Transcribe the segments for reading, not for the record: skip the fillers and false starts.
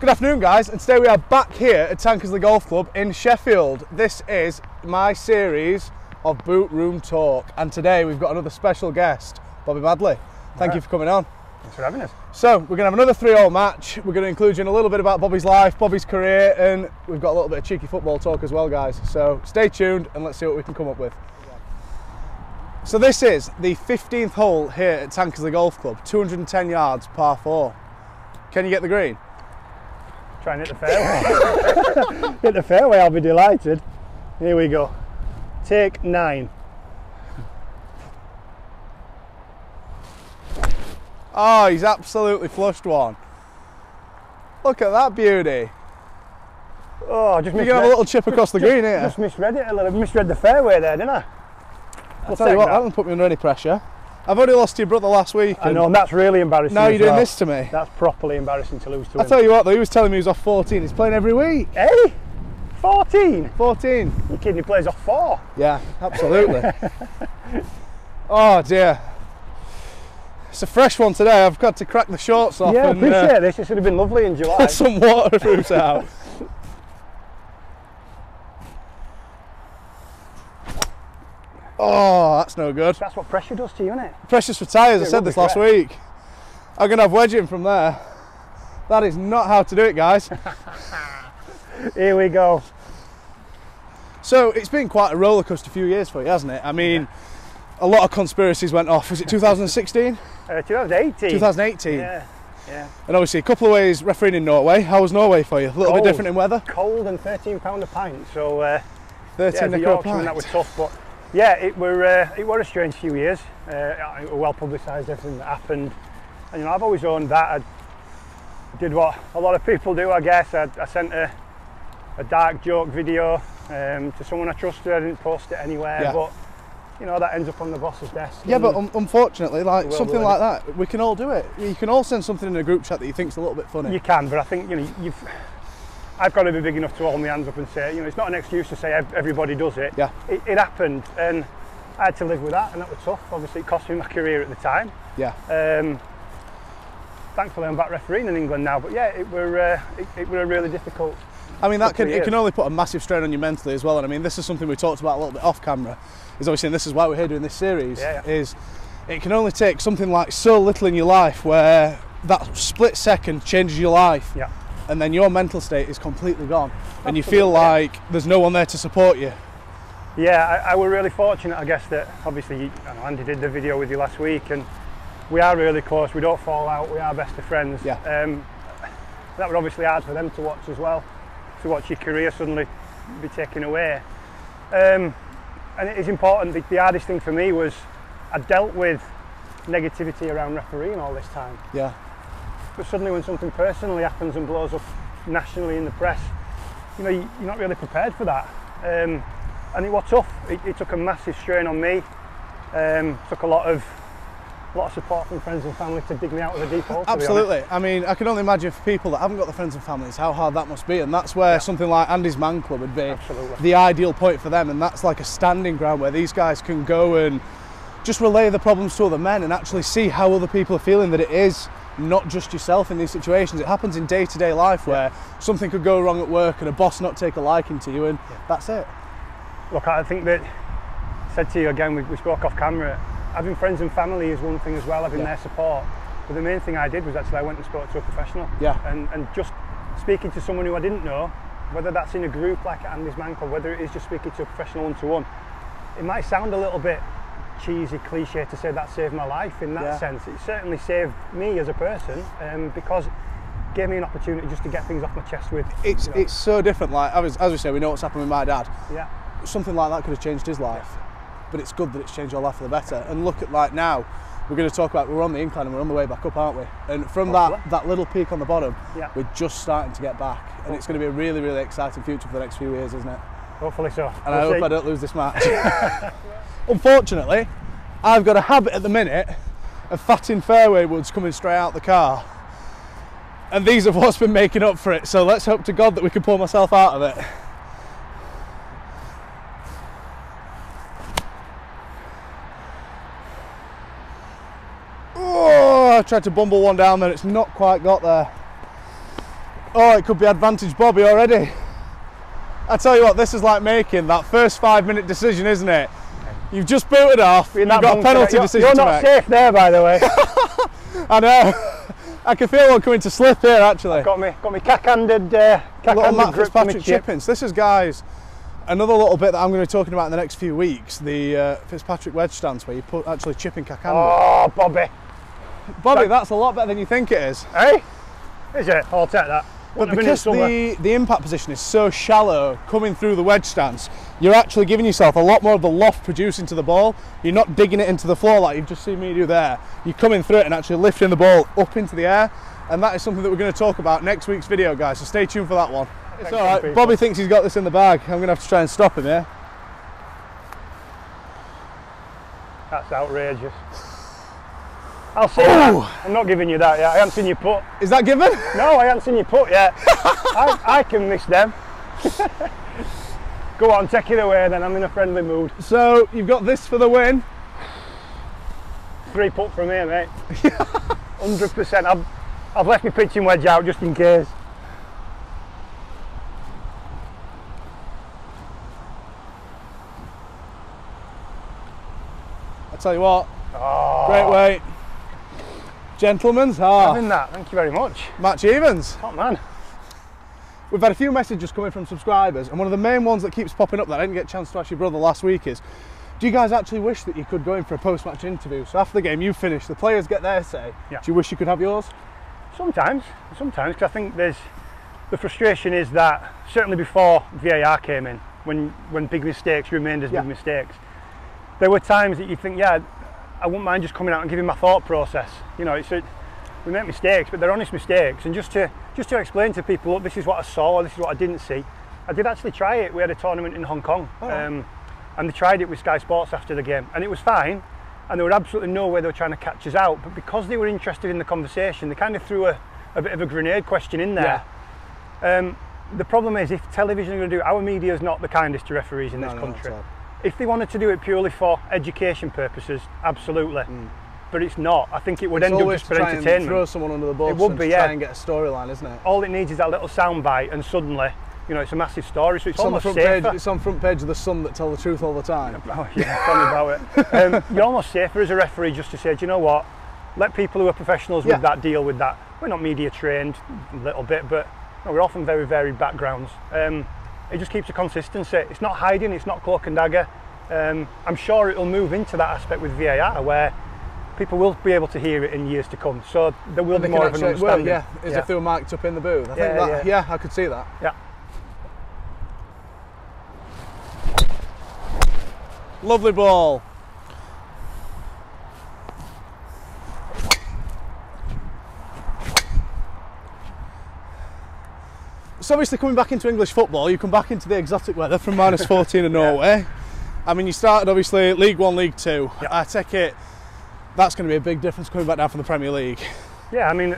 Good afternoon guys, and today we are back here at Tankersley Golf Club in Sheffield. This is my series of Bootroom Talk, and today we've got another special guest, Bobby Madley. Thank you for coming on. Thanks for having us. So we're going to have another 3-hole match. We're going to include you in a little bit about Bobby's life, Bobby's career, and we've got a little bit of cheeky football talk as well, guys. So stay tuned and let's see what we can come up with. So this is the 15th hole here at Tankersley Golf Club, 210 yards, par 4. Can you get the green? Try and hit the fairway. Hit the fairway, I'll be delighted. Here we go. Take 9. Oh, he's absolutely flushed one. Look at that beauty. Oh, I just You're going to have a little chip across the green here. Just misread it a little. Misread the fairway there, didn't I? I'll tell you what, that doesn't put me under any pressure. I've only lost to your brother last week. I know, and that's really embarrassing. Now you're doing this to me. That's properly embarrassing to lose to him. I'll tell you what though, he was telling me he was off 14. He's playing every week. Hey? 14? 14. You're kidding, he plays off 4. Yeah, absolutely. Oh dear. It's a fresh one today. I've got to crack the shorts off. Yeah, I and appreciate this. It should have been lovely in July. put some waterproofs out. Oh, that's no good. That's what pressure does to you, isn't it? Precious for tyres, I said this last week. I'm going to have wedging from there. That is not how to do it, guys. Here we go. So, it's been quite a rollercoaster few years for you, hasn't it? I mean, a lot of conspiracies went off. Was it 2016? 2018. 2018. Yeah. And obviously a couple of ways refereeing in Norway. How was Norway for you? A little bit different in weather? Cold and £13 a pint. So, 13 yeah, a Yorkshireman, pint. that was tough, but yeah, it were a strange few years. It were well publicised, everything that happened, and you know, I've always owned that. I did what a lot of people do, I guess. I sent a dark joke video to someone I trusted. I didn't post it anywhere, but you know, that ends up on the boss's desk. Yeah, but unfortunately, like something like that, we can all do it. You can all send something in a group chat that you think's a little bit funny. You can, but I think, you know, I've got to be big enough to hold my hands up and say, you know, it's not an excuse to say everybody does it. Yeah. It happened, and I had to live with that, and that was tough. Obviously, it cost me my career at the time. Yeah. Thankfully, I'm back refereeing in England now, but yeah, it were a really difficult. I mean, it can only put a massive strain on you mentally as well. And I mean, this is something we talked about a little bit off camera. Is obviously, and this is why we're here doing this series. Is it can only take something like so little in your life where that split second changes your life. Yeah. And then your mental state is completely gone. Absolutely. And you feel like there's no one there to support you. Yeah, I were really fortunate, I guess, that obviously Andy did the video with you last week, and we are really close. We don't fall out. We are best of friends. Yeah. That was obviously hard for them to watch as well, to watch your career suddenly be taken away. And it is important. The hardest thing for me was I dealt with negativity around refereeing all this time. Yeah. But suddenly when something personally happens and blows up nationally in the press, you know, you're not really prepared for that. And it was tough. It took a massive strain on me. Took a lot of support from friends and family to dig me out of the deep hole. Absolutely. I mean, I can only imagine for people that haven't got the friends and families how hard that must be, and that's where something like Andy's Man Club would be the ideal point for them, and that's like a standing ground where these guys can go and just relay the problems to other men and actually see how other people are feeling, that it is not just yourself in these situations. It happens in day-to-day life where something could go wrong at work and a boss not take a liking to you, and that's it. Look, I think that, I said to you again, we spoke off camera, having friends and family is one thing as well, having their support. But the main thing I did was actually I went and spoke to a professional. Yeah. And just speaking to someone who I didn't know, whether that's in a group like at Andy's Man Club, whether it is just speaking to a professional one-to-one, it might sound a little bit cheesy, cliche to say that saved my life in that sense. It certainly saved me as a person, because it gave me an opportunity just to get things off my chest with. It's so different. Like as we say, we know what's happened with my dad. Yeah. Something like that could have changed his life, but it's good that it's changed your life for the better. And look at like now, we're going to talk about, we're on the incline and we're on the way back up, aren't we? And from that little peak on the bottom, we're just starting to get back, and it's going to be a really, really exciting future for the next few years, isn't it? Hopefully so. And I hope I don't lose this match. Unfortunately, I've got a habit at the minute of fatting fairway woods coming straight out the car, and these are what's been making up for it. So let's hope to God that we can pull myself out of it. Oh, I tried to bumble one down there, it's not quite got there. Oh, it could be advantage Bobby already. I tell you what, this is like making that first 5-minute decision, isn't it? You've just booted off, you've got a penalty decision to make. You're not safe there, by the way. I know. I can feel one coming to slip here, actually. I've got me cack-handed Matt grip Fitzpatrick chippings. This is, guys, another little bit that I'm going to be talking about in the next few weeks. The Fitzpatrick wedge stance, where you put actually chipping cack-handed. Oh, Bobby, that's a lot better than you think it is. Hey? Is it? I'll take that. But because the impact position is so shallow coming through the wedge stance, you're actually giving yourself a lot more of the loft producing to the ball. You're not digging it into the floor like you've just seen me do there. You're coming through it and actually lifting the ball up into the air, and that is something that we're going to talk about next week's video, guys, so stay tuned for that one. It's alright, Bobby thinks he's got this in the bag. I'm going to have to try and stop him here. That's outrageous. I'll see that. I'm not giving you that yet. I haven't seen you put. Is that given? No, I haven't seen you put yet. I can miss them. Go on, take it away then. I'm in a friendly mood. So, you've got this for the win. 3 putt from here, mate. 100%. I've left my pitching wedge out just in case. I tell you what. Oh. Great weight. Gentlemen's half. Having that, thank you very much. Match evens. Top man. We've had a few messages coming from subscribers, and one of the main ones that keeps popping up that I didn't get a chance to ask your brother last week is, do you guys actually wish that you could go in for a post-match interview? So after the game you finish, the players get their say. Yeah. Do you wish you could have yours? Sometimes, because I think the frustration is that, certainly before VAR came in, when big mistakes remained as big mistakes, there were times that you think, yeah, I wouldn't mind just coming out and giving my thought process. You know, we make mistakes, but they're honest mistakes, and just to explain to people, look, this is what I saw, or this is what I didn't see. I did actually try it. We had a tournament in Hong Kong, and they tried it with Sky Sports after the game, and it was fine, and there were absolutely no way they were trying to catch us out, but because they were interested in the conversation, they kind of threw a bit of a grenade question in there. Yeah. The problem is, if television are going to do it, our media is not the kindest to referees in this country. If they wanted to do it purely for education purposes, absolutely. But it's not. I think it would end up just for entertainment. And throw someone under the bus. It would be, try and get a storyline, isn't it? All it needs is that little soundbite, and suddenly, you know, it's a massive story. So it's almost safer. It's on front page of the Sun that tell the truth all the time. Oh yeah, tell me about it. You're almost safer as a referee just to say, do you know what? Let people who are professionals with that deal with that. We're not media trained, a little bit, but no, we're all from very varied backgrounds. It just keeps a consistency. It's not hiding, it's not cloak and dagger. I'm sure it'll move into that aspect with VAR, where people will be able to hear it in years to come. So there will be more of an understanding. As if they were marked up in the booth. I think that, I could see that. Yeah. Lovely ball. So obviously, coming back into English football, you come back into the exotic weather from -14 in Norway. I mean, you started obviously League 1, League 2. Yep. I take it that's going to be a big difference coming back down from the Premier League. Yeah, I mean,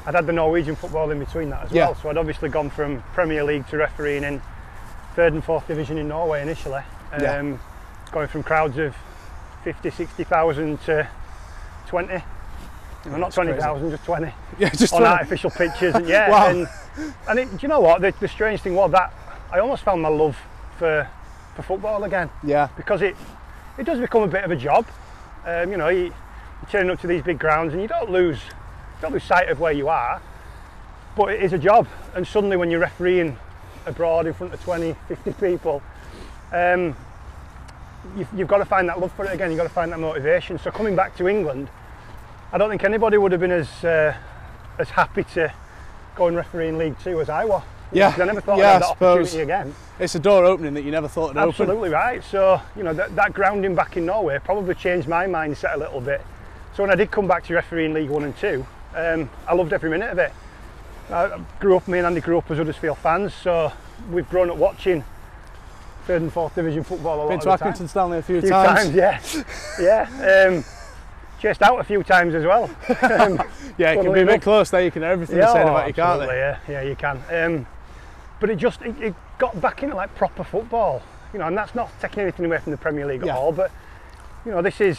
I'd had the Norwegian football in between that as well. So I'd obviously gone from Premier League to refereeing in 3rd and 4th division in Norway initially. Going from crowds of 50, 60,000 to 20. No, not 20,000, just 20. Yeah, just on 20. Artificial pitches. And wow. And do you know what? The strange thing was that I almost found my love for football again. Yeah. Because it does become a bit of a job. You know, you're turning up to these big grounds and you don't lose sight of where you are, but it is a job. And suddenly when you're refereeing abroad in front of 20, 50 people, you've got to find that love for it again. You've got to find that motivation. So coming back to England, I don't think anybody would have been as happy to go and referee in League 2 as I was. Yeah, I never thought I'd have that opportunity again. It's a door opening that you never thought would open. Absolutely right. So, you know, that grounding back in Norway probably changed my mindset a little bit. So when I did come back to refereeing League 1 and 2, I loved every minute of it. Me and Andy grew up as Huddersfield fans, so we've grown up watching 3rd and 4th division football a lot of the time. Been to Accrington Stanley a few times. Yeah. Chased out a few times as well. Yeah, it can be a bit close there. You can hear everything they're saying about you, can't they? Yeah, you can. But it got back into like proper football, you know, and that's not taking anything away from the Premier League at all. But you know, this is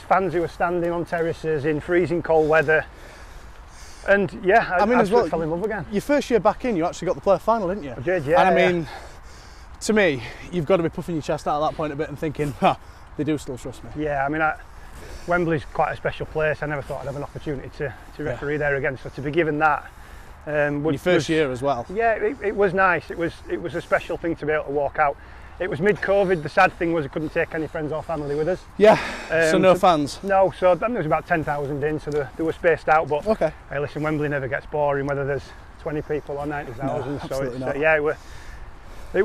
fans who are standing on terraces in freezing cold weather, And yeah, I mean, as well, fell in love again. Your first year back in, you actually got the player final, didn't you? I did, yeah. And I mean, to me, you've got to be puffing your chest out at that point a bit and thinking, they do still trust me. Yeah, I mean, Wembley's quite a special place. I never thought I'd have an opportunity to referee there again. So to be given that, your first year as well. Yeah, it was nice. It was a special thing to be able to walk out. It was mid-COVID. The sad thing was I couldn't take any friends or family with us. Yeah, so no fans? No, so there was about 10,000 in, so they were spaced out. But okay. Hey, listen, Wembley never gets boring, whether there's 20 people or 90,000. No, so it's, not. yeah, it was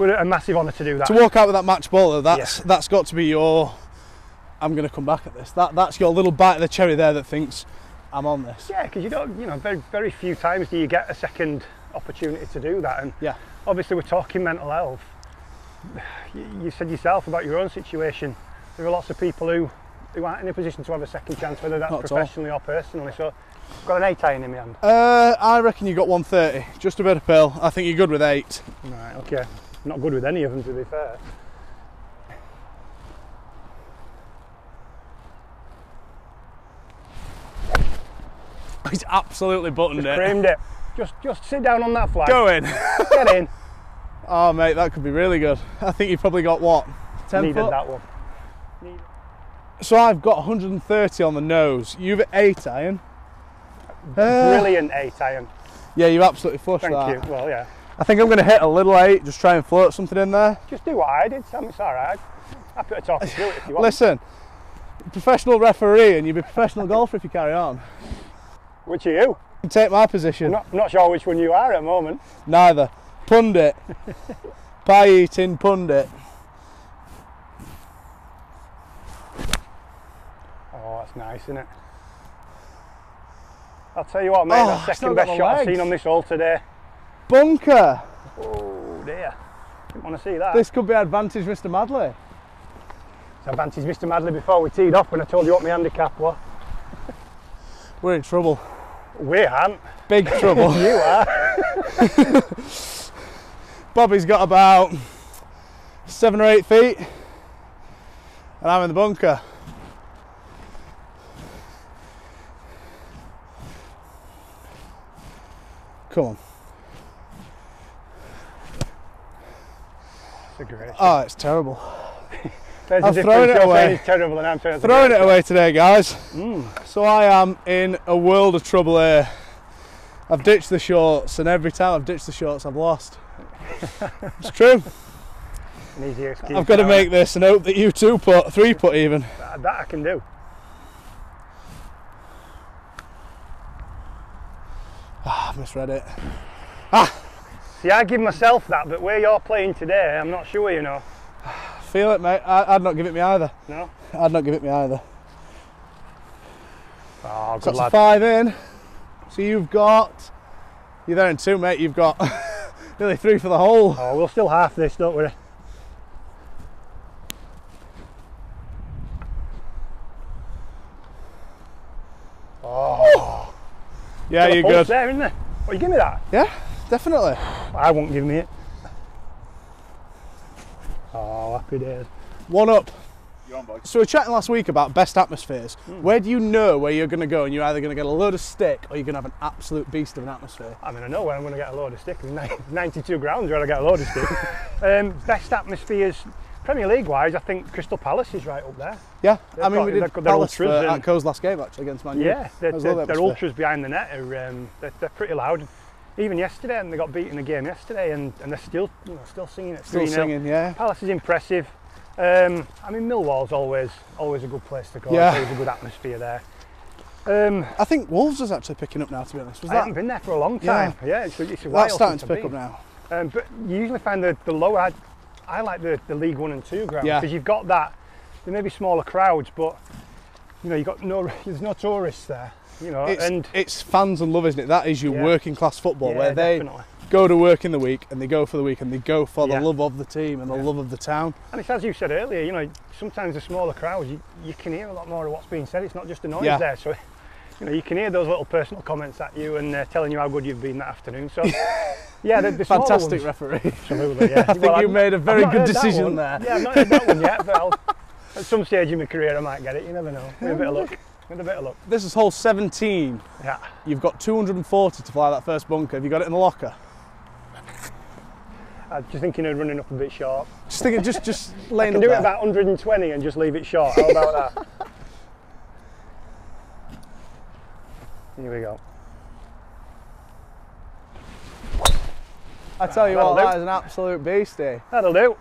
a massive honour to do that. To walk out with that match ball, that's got to be your, I'm going to come back at this. That's your little bite of the cherry there that thinks, I'm on this. Yeah, because very, very few times do you get a second opportunity to do that. And yeah, obviously we're talking mental health. You said yourself about your own situation. There are lots of people who aren't in a position to have a second chance, whether that's professionally or personally. So I've got an 8 iron in my hand. I reckon you got 130, just a bit of pill. I think you're good with 8. Right, okay. I'm not good with any of them, to be fair. He's absolutely buttoned it. Creamed it. Just sit down on that flag. Go in. Get in. Oh mate, that could be really good. I think you've probably got what? 10 Needed foot? that one. So I've got 130 on the nose. You've 8 iron. Brilliant 8 iron. Yeah, you absolutely flushed that. Thank you. Well, yeah. I think I'm going to hit a little 8, just try and float something in there. Just do what I did, Sam. It's all right. Happy to talk you through it if you want. Listen, professional referee and you'll be a professional golfer if you carry on. Which are you? You can take my position. I'm not sure which one you are at the moment. Neither. Pundit. Pie eating pundit. Oh, that's nice, isn't it? I'll tell you what, mate, that's the second best shot I've seen on this hole today. Bunker. Oh dear. Didn't want to see that. This could be advantage Mr. Madley. It's advantage Mr. Madley before we teed off when I told you what my handicap was. We're in trouble. We aren't. Big trouble. You are. Bobby's got about 7 or 8 feet and I'm in the bunker. Come on. That's a great shot. Oh, it's terrible. I'm throwing it away. It's terrible and I'm throwing it away today, guys. So I am in a world of trouble here. I've ditched the shorts and every time I've ditched the shorts I've lost. It's true. An easy excuse. I've got to make this and hope that you 2-putt, 3-putt even. That I can do. I misread it. See, I give myself that, but where you're playing today, I'm not sure, you know. Feel it, mate. I'd not give it me either. No? I'd not give it me either. Oh, So good that's lad. a 5 in. So you're there in 2, mate. You've got nearly 3 for the hole. Oh, we'll still half this, don't worry. Oh. Yeah, you're good. There, isn't there? Oh, you give me that? Yeah, definitely. I won't give me it. Oh, happy days. 1 up. You're on, boy. So we were chatting last week about best atmospheres. Where do you know where you're going to go and you're either going to get a load of stick or you're going to have an absolute beast of an atmosphere? I mean, I know where I'm going to get a load of stick. 92 grounds where I get a load of stick. Best atmospheres, Premier League wise, I think Crystal Palace is right up there. Yeah, They've I mean got- we they've did got their Palace for ultras at Co's last game actually against Man U. Yeah, That was a lovely their atmosphere. ultras behind the net are they're pretty loud. Even yesterday, and they got beaten the game yesterday, and they're still singing at 3-0. Still singing, yeah. Palace is impressive. I mean, Millwall's always a good place to go. Yeah. There's a good atmosphere there. I think Wolves is actually picking up now, to be honest. I haven't been there for a long time. Yeah, it's a while That's starting since to I've pick up been. now. But you usually find the lower. I like the League 1 and 2 grounds because you've got that. There may be smaller crowds, but you know there's no tourists there. You know, It's fans and love, isn't it? That is your working class football, where they definitely. go to work in the week and they go for the week and they go for the Yeah. love of the team and the love of the town. And it's as you said earlier, you know, sometimes the smaller crowds, you can hear a lot more of what's being said. It's not just a noise there. So, you know, you can hear those little personal comments at you and telling you how good you've been that afternoon. So, yeah, the smaller Fantastic ones, referee. absolutely, yeah. I think you made a very good decision one. there. Yeah, I've not heard that one yet, but at some stage in my career I might get it. You never know. With a bit of luck. With a bit of luck. This is hole 17. Yeah. You've got 240 to fly that first bunker. Have you got it in the locker? I'm just thinking of running up a bit short. Just thinking, just laying I can up do there. it about 120 and just leave it short. How about that? Here we go. I tell you That'll what, do. that is an absolute beastie. That'll do.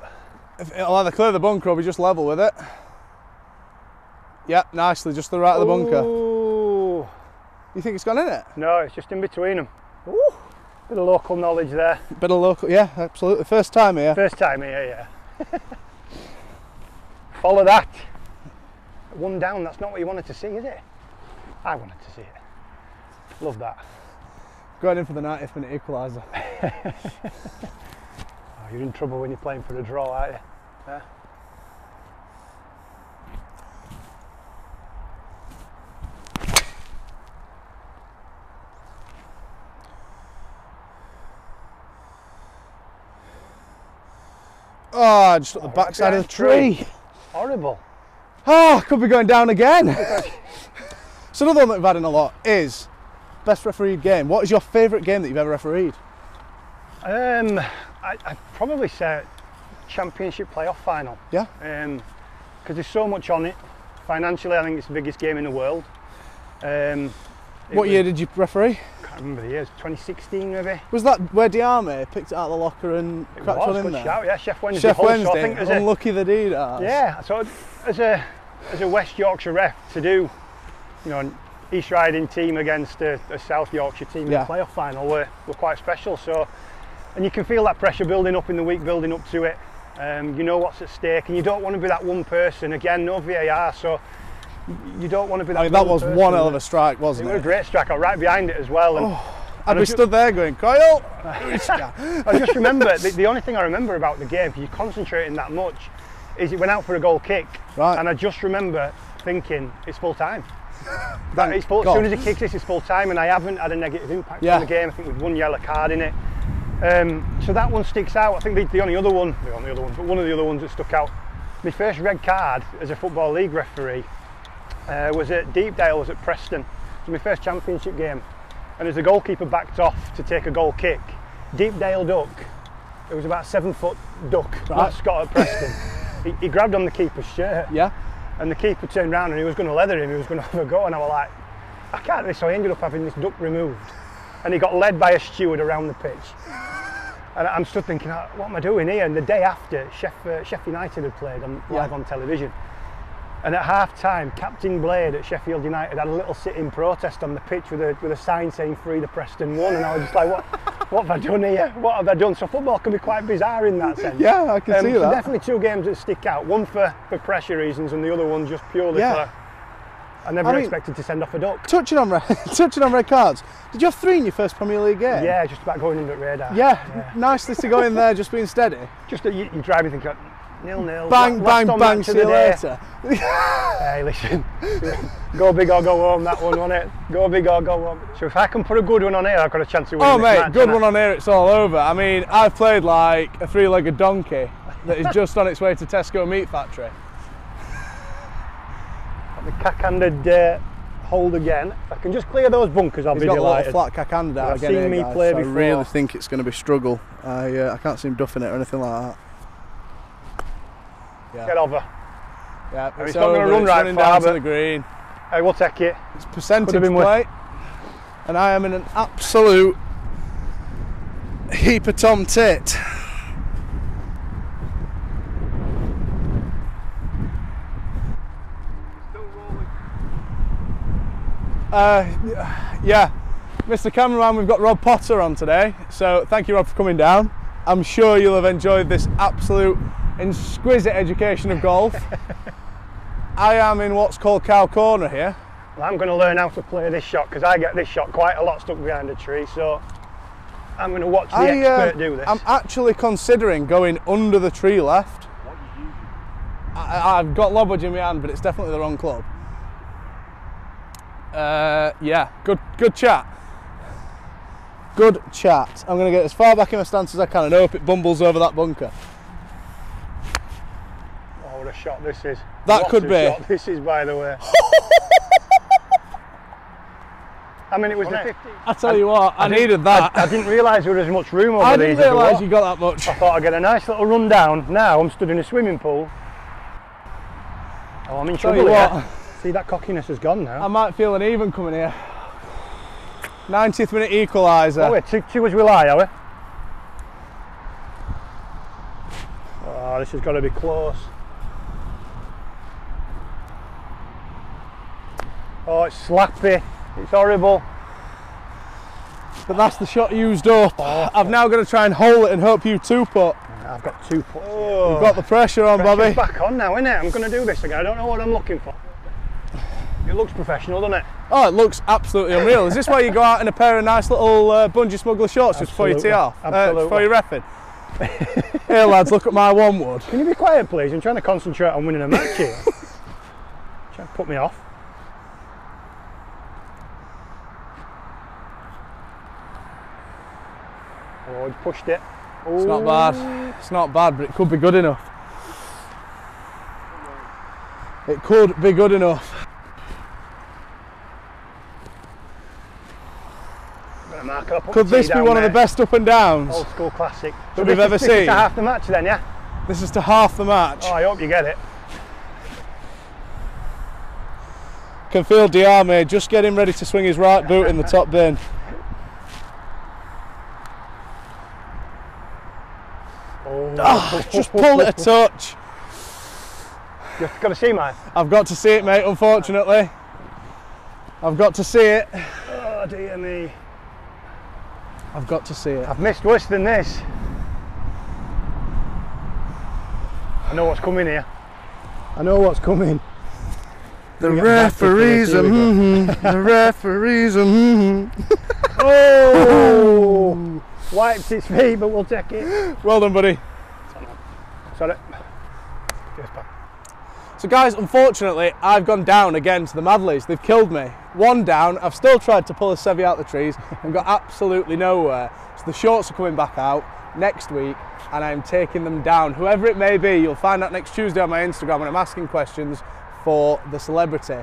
It'll either clear the bunker or be just level with it. Yep, nicely, just to the right of the bunker. Ooh. You think it's gone in it? No, it's just in between them. Ooh. Bit of local knowledge there. Bit of local, yeah, absolutely. First time here. First time here, yeah. Follow that. One down, that's not what you wanted to see, is it? I wanted to see it. Love that. Going in for the 90th minute equaliser. Oh, you're in trouble when you're playing for a draw, aren't you? Yeah. Oh, just at the backside of the tree. Horrible. Oh, could be going down again. So another one that we've had in a lot is best refereed game. What is your favourite game that you've ever refereed? I'd probably say championship playoff final. Yeah. Because there's so much on it. Financially, I think it's the biggest game in the world. What year did you referee? I can't remember the years. 2016 maybe. Was that where Diarme picked it out of the locker and It cracked was one in good there? shout, yeah. Chef Wednesday. Chef host, Wednesday. So I think Unlucky the deed. yeah. So as a West Yorkshire ref to do, you know, an East Riding team against a South Yorkshire team in the playoff final were quite special. So, and you can feel that pressure building up in the week, building up to it. You know what's at stake, and you don't want to be that one person. Again, no VAR, so you don't want to be that. I mean, that was one hell of a strike, wasn't it? It was a great strike. I was right behind it as well. And, I'd be stood there going, Kyle! I just remember, the only thing I remember about the game, because you're concentrating that much, is it went out for a goal kick. Right. And I just remember thinking, it's full time. As soon as he kicks this, it's full time, and I haven't had a negative impact on the game. I think with one yellow card in it. So that one sticks out. I think but one of the other ones that stuck out, my first red card as a Football League referee was at Deepdale, was at Preston. It was my first championship game. And as the goalkeeper backed off to take a goal kick, Deepdale duck, it was about a 7-foot duck, mascot at Preston. he grabbed on the keeper's shirt. Yeah. And the keeper turned around and he was going to leather him, he was going to have a go, and I was like, I can't do this, so I ended up having this duck removed. And he got led by a steward around the pitch. And I'm stood thinking, what am I doing here? And the day after, Sheffield United had played live on television. And at half time, Captain Blade at Sheffield United had a little sit-in protest on the pitch with a sign saying "Free the Preston 1," and I was just like, what have I done here? What have I done? So football can be quite bizarre in that sense. Yeah, I can see that. So definitely two games that stick out. One for pressure reasons, and the other one just purely for. I never expected to send off a duck. Touching on red cards, did you have 3 in your first Premier League game? Yeah, just about going under the radar. Yeah, nicely to go in there, just being steady. Just that you drive and think, 0-0. Bang, bang, see you later. Hey, listen, go big or go home, that one, wasn't it? Go big or go home. So if I can put a good one on here, I've got a chance of winning this match, good one on here, it's all over. I mean, I've played like a 3-legged donkey that is just on its way to Tesco Meat Factory. The cack-handed hold again. If I can just clear those bunkers, I'll be delighted. He's got a little flat cack-handed out again. I've seen me play before. I really think it's going to be struggle. I can't see him duffing it or anything like that. Yeah. Get over. Yeah, it's not going to run right far, down to the green. I will take it. It's percentage play, and I am in an absolute heap of tom tit. Yeah, Mr. Cameraman, we've got Rob Potter on today, so thank you, Rob, for coming down. I'm sure you'll have enjoyed this absolute exquisite education of golf. I am in what's called Cow Corner here. Well, I'm going to learn how to play this shot because I get this shot quite a lot stuck behind a tree, so I'm going to watch the expert do this. I'm actually considering going under the tree left. What are you using? I've got lobbage in my hand, but it's definitely the wrong club. Yeah, good chat. Good chat. I'm going to get as far back in my stance as I can and hope it bumbles over that bunker. Oh, what a shot this is. That could be. Shot this is, by the way. I mean, it was the 50. I tell you what, I needed that. I didn't realise there was as much room over these. I didn't realise you got that much. I thought I'd get a nice little run down. Now I'm stood in a swimming pool. Oh, I'm in trouble here. See, that cockiness has gone now. I might feel an even coming here. 90th minute equaliser. Oh, we're two as we lie, are we? Oh, this has got to be close. Oh, it's slappy. It's horrible. But that's the shot used up. Oh, I've now got to try and hole it and hope you two put. I've got 2 putts. Oh. You've got the pressure on, Bobby. Back on now, innit? I'm going to do this again. I don't know what I'm looking for. It looks professional, doesn't it? Oh, it looks absolutely unreal. Is this why you go out in a pair of nice little bungee smuggler shorts just before you tee off? Before you reffing? Here lads, look at my 1 wood. Can you be quiet please? I'm trying to concentrate on winning a match here. Trying to put me off. Oh, he pushed it. Ooh. It's not bad. It's not bad, but it could be good enough. It could be good enough. Could this be one of the best up and downs? Old school classic. That we've ever seen? This is to half the match then, yeah? This is to half the match. Oh, I hope you get it. Can feel Diarme just getting ready to swing his right boot in the top bin. Oh, just pulled it a touch. You've got to see mine? I've got to see it, mate, unfortunately. I've got to see it. Oh, dear me. I've got to see it. I've missed worse than this. I know what's coming here. I know what's coming. The referees are the referees are Oh! Wiped its feet, but we'll take it. Well done, buddy. Sorry. So guys, unfortunately, I've gone down again to the Madleys. They've killed me. 1 down. I've still tried to pull a Sevy out the trees and got absolutely nowhere. So the shorts are coming back out next week and I'm taking them down. Whoever it may be, you'll find out next Tuesday on my Instagram when I'm asking questions for the celebrity.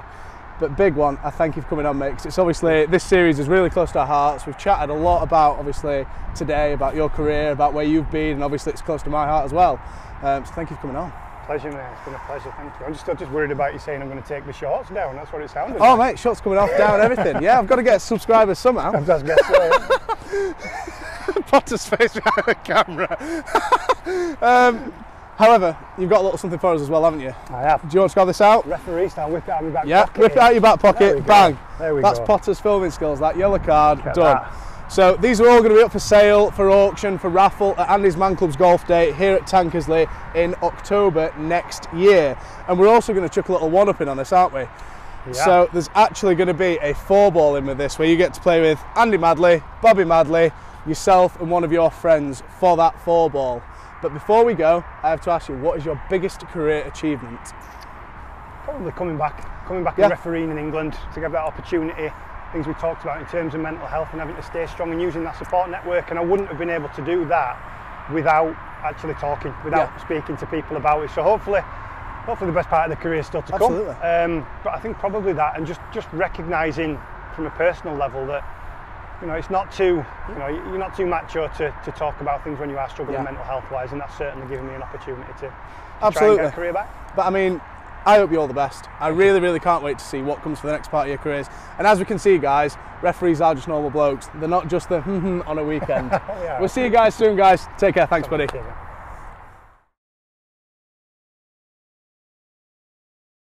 But big one, I thank you for coming on, mate, because it's obviously, this series is really close to our hearts. We've chatted a lot about, obviously, today, about your career, about where you've been, and obviously it's close to my heart as well. So thank you for coming on. Pleasure, mate. It's been a pleasure, thank you. I'm just worried about you saying I'm going to take the shorts down. That's what it sounded like. Oh, like. mate, shorts coming off, down, everything. Yeah, I've got to get subscribers somehow. I was guess so. Potter's face behind the camera. However, you've got a little something for us as well, haven't you? I have. Do you want to grab this out? Referee style, whip it out of my back pocket. Yeah, whip it out of your back pocket, bang. There we go. That's Potter's filming skills, that yellow card, Get done. That. So these are all going to be up for sale, for auction, for raffle at Andy's Man Club's Golf Day here at Tankersley in October next year. And we're also going to chuck a little one-up in on this, aren't we? Yeah. So there's actually going to be a 4-ball in with this, where you get to play with Andy Madley, Bobby Madley, yourself and one of your friends for that 4-ball. But before we go, I have to ask you, what is your biggest career achievement? Probably coming back and refereeing in England to give that opportunity. Things we talked about in terms of mental health and having to stay strong and using that support network, and I wouldn't have been able to do that without actually talking, without speaking to people about it. So hopefully the best part of the career is still to come. But I think probably that, and just recognising from a personal level that, you know, it's not too, you know, you're not too macho to talk about things when you are struggling mental health wise, and that's certainly given me an opportunity to try and get a career back. But I mean, I hope you all the best. I really, really can't wait to see what comes for the next part of your careers. And as we can see, guys, referees are just normal blokes. They're not just the on a weekend. We'll see you guys soon, guys. Take care. Thanks, buddy.